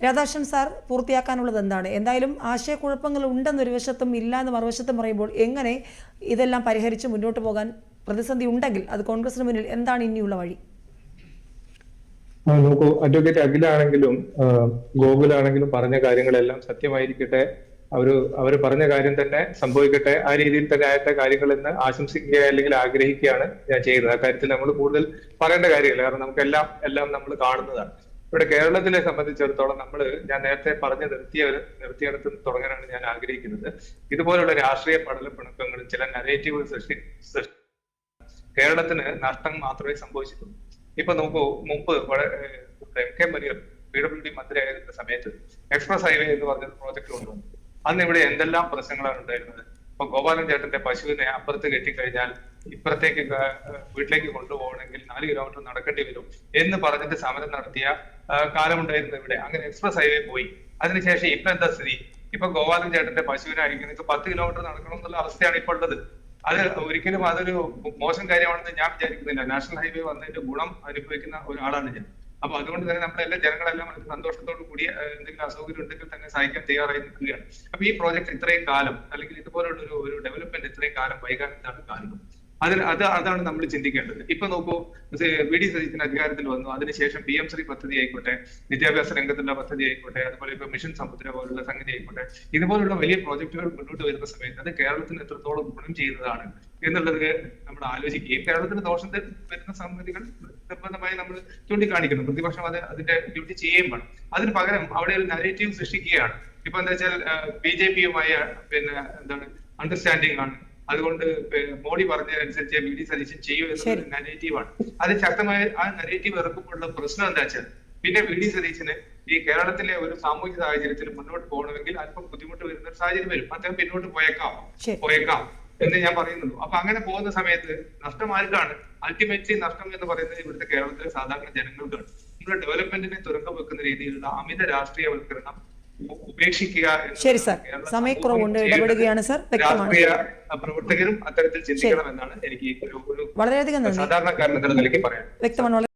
Radhakrishnan sir പൂർത്തിയാക്കാനുള്ളത് എന്താണ്? എന്തായാലും ആശയക്കുഴപ്പങ്ങൾ ഉണ്ടെന്നൊരു വശത്തും ഇല്ല എന്ന് മറുവശത്തും പറയുമ്പോൾ എങ്ങനെ ഇതെല്ലാം പരിഹരിച്ച് മുന്നോട്ട് പോകാൻ പ്രതിസന്ധി ഉണ്ടെങ്കിൽ അത് കോൺഗ്രസിന് മുന്നിൽ എന്താണ് ഇനിയുള്ള വഴി? നോക്കൂ, അഡ്വക്കേറ്റ് അഖിലാണെങ്കിലും ഗോകുലാണെങ്കിലും പറഞ്ഞ കാര്യങ്ങളെല്ലാം സത്യമായിരിക്കട്ടെ, അവര് പറഞ്ഞ കാര്യം തന്നെ സംഭവിക്കട്ടെ, ആ രീതിയിൽ തന്നെ ആയത്തെ കാര്യങ്ങൾ എന്ന് ആശംസിക്കുക അല്ലെങ്കിൽ ആഗ്രഹിക്കുകയാണ് ഞാൻ ചെയ്യുന്നത്. ആ കാര്യത്തിൽ നമ്മൾ കൂടുതൽ പറയേണ്ട കാര്യമില്ല, കാരണം നമുക്ക് എല്ലാം നമ്മൾ കാണുന്നതാണ്. ഇവിടെ കേരളത്തിലെ സംബന്ധിച്ചിടത്തോളം ഞാൻ നേരത്തെ പറഞ്ഞ് നിർത്തിയെടുത്ത് തുടങ്ങാനാണ് ഞാൻ ആഗ്രഹിക്കുന്നത്. ഇതുപോലുള്ള രാഷ്ട്രീയ പടലപ്പിണക്കങ്ങളും ചില നരേറ്റീവ് കേരളത്തിന് നഷ്ടം മാത്രമേ സംഭവിച്ചിട്ടുള്ളൂ. ഇപ്പൊ നോക്കൂ, മുമ്പ് എം.കെ. മരിയർ PWD മന്ത്രിയായിരുന്ന സമയത്ത് എക്സ്പ്രസ് ഹൈവേ എന്ന് പറഞ്ഞ പ്രോജക്ട് കൊണ്ടുവന്നു. അന്ന് ഇവിടെ എന്തെല്ലാം പ്രശ്നങ്ങളാണ് ഉണ്ടായിരുന്നത്. ഇപ്പൊ ഗോപാലൻ ചേട്ടന്റെ പശുവിനെ അപ്പുറത്ത് കെട്ടിക്കഴിഞ്ഞാൽ ഇപ്പുറത്തേക്ക് വീട്ടിലേക്ക് കൊണ്ടുപോകണമെങ്കിൽ 4 കിലോമീറ്റർ നടക്കേണ്ടി വരും എന്ന് പറഞ്ഞിട്ട് സമരം നടത്തിയ കാലമുണ്ടായിരുന്നു ഇവിടെ. അങ്ങനെ എക്സ്പ്രസ് ഹൈവേ പോയി. അതിനുശേഷം ഇപ്പൊ എന്താ സ്ഥിതി? ഇപ്പൊ ഗോപാലൻ ചേട്ടന്റെ പശുവിനെ അയക്കുന്നത് 10 കിലോമീറ്റർ നടക്കണം എന്നുള്ള അവസ്ഥയാണ് ഇപ്പോൾ ഉള്ളത്. അത് ഒരിക്കലും അതൊരു മോശം കാര്യമാണെന്ന് ഞാൻ വിചാരിക്കുന്നില്ല. നാഷണൽ ഹൈവേ വന്നതിന്റെ ഗുണം അനുഭവിക്കുന്ന ഒരാളാണ് ഞാൻ. അപ്പൊ അതുകൊണ്ട് തന്നെ നമ്മളെല്ലാം ജനങ്ങളെല്ലാം സന്തോഷത്തോടു കൂടി എന്തെങ്കിലും അസൗകര്യം ഉണ്ടെങ്കിൽ തന്നെ സഹായിക്കാൻ തയ്യാറായി നിൽക്കുകയാണ്. അപ്പൊ ഈ പ്രോജക്ട് ഇത്രയും കാലം അല്ലെങ്കിൽ ഇതുപോലുള്ള ഒരു ഡെവലപ്മെന്റ് ഇത്രയും കാലം വൈകാൻ എന്താണ് കാരണം? അതാണ് നമ്മൾ ചിന്തിക്കേണ്ടത്. ഇപ്പൊ നോക്കൂ, VD സതീശൻ അധികാരത്തിൽ വന്നു. അതിനുശേഷം PM-ശ്രീ പദ്ധതി ആയിക്കോട്ടെ, വിദ്യാഭ്യാസ രംഗത്തുള്ള പദ്ധതി ആയിക്കോട്ടെ, അതുപോലെ ഇപ്പൊ മിഷൻ സമുദ്ര പോലുള്ള സംഗതി ആയിക്കോട്ടെ, ഇതുപോലുള്ള വലിയ പ്രോജക്ടുകൾ മുന്നോട്ട് വരുന്ന സമയത്ത് അത് കേരളത്തിന് എത്രത്തോളം ഗുണം ചെയ്യുന്നതാണ് എന്നുള്ളത് നമ്മൾ ആലോചിക്കുകയും കേരളത്തിന് ദോഷം വരുന്ന സംഗതികൾ നിർബന്ധമായി നമ്മൾ ചൂണ്ടിക്കാണിക്കണം. പ്രതിപക്ഷം അതിന്റെ ഡ്യൂട്ടി ചെയ്യുകയും വേണം. അതിന് പകരം അവിടെ ഒരു നരേറ്റീവ് സൃഷ്ടിക്കുകയാണ്. ഇപ്പൊ എന്താ വെച്ചാൽ BJP-യുമായ അണ്ടർസ്റ്റാൻഡിംഗ് ആണ്. അതുകൊണ്ട് മോഡി പറഞ്ഞതനുസരിച്ച് VD സതീശൻ ചെയ്യൂ എന്നൊരു നരേറ്റീവാണ്. അത് ശക്തമായ ആ നരേറ്റീവ് ഇറക്കുമ്പോഴുള്ള പ്രശ്നം എന്താ വെച്ചാൽ പിന്നെ VD സതീശന് ഈ കേരളത്തിലെ ഒരു സാമൂഹിക സാഹചര്യത്തിൽ മുന്നോട്ട് പോകണമെങ്കിൽ അല്പം ബുദ്ധിമുട്ട് വരുന്ന ഒരു സാഹചര്യം വരും. അദ്ദേഹം പിന്നോട്ട് പോയേക്കാം എന്ന് ഞാൻ പറയുന്നുള്ളൂ. അപ്പൊ അങ്ങനെ പോകുന്ന സമയത്ത് നഷ്ടം ആർക്കാണ്? അൾട്ടിമേറ്റ്ലി നഷ്ടം എന്ന് പറയുന്നത് ഇവിടുത്തെ കേരളത്തിലെ സാധാരണ ജനങ്ങൾക്കാണ്. നമ്മുടെ ഡെവലപ്മെന്റിനെ തുരങ്കം വെക്കുന്ന രീതിയിലുള്ള അമിത രാഷ്ട്രീയവൽക്കരണം ഉപേക്ഷിക്കുക. ശരി സാർ, സമയക്കുറവുണ്ട്, ഇടപെടുകയാണ് സാർ. രാഷ്ട്രീയ പ്രവർത്തകരും അത്തരത്തിൽ ചിന്തിക്കണമെന്നാണ് എനിക്ക് ഒരു വളരെയധികം സാധാരണക്കാരൻ എന്ന നിലയ്ക്ക് പറയാം. വ്യക്തമാണ്.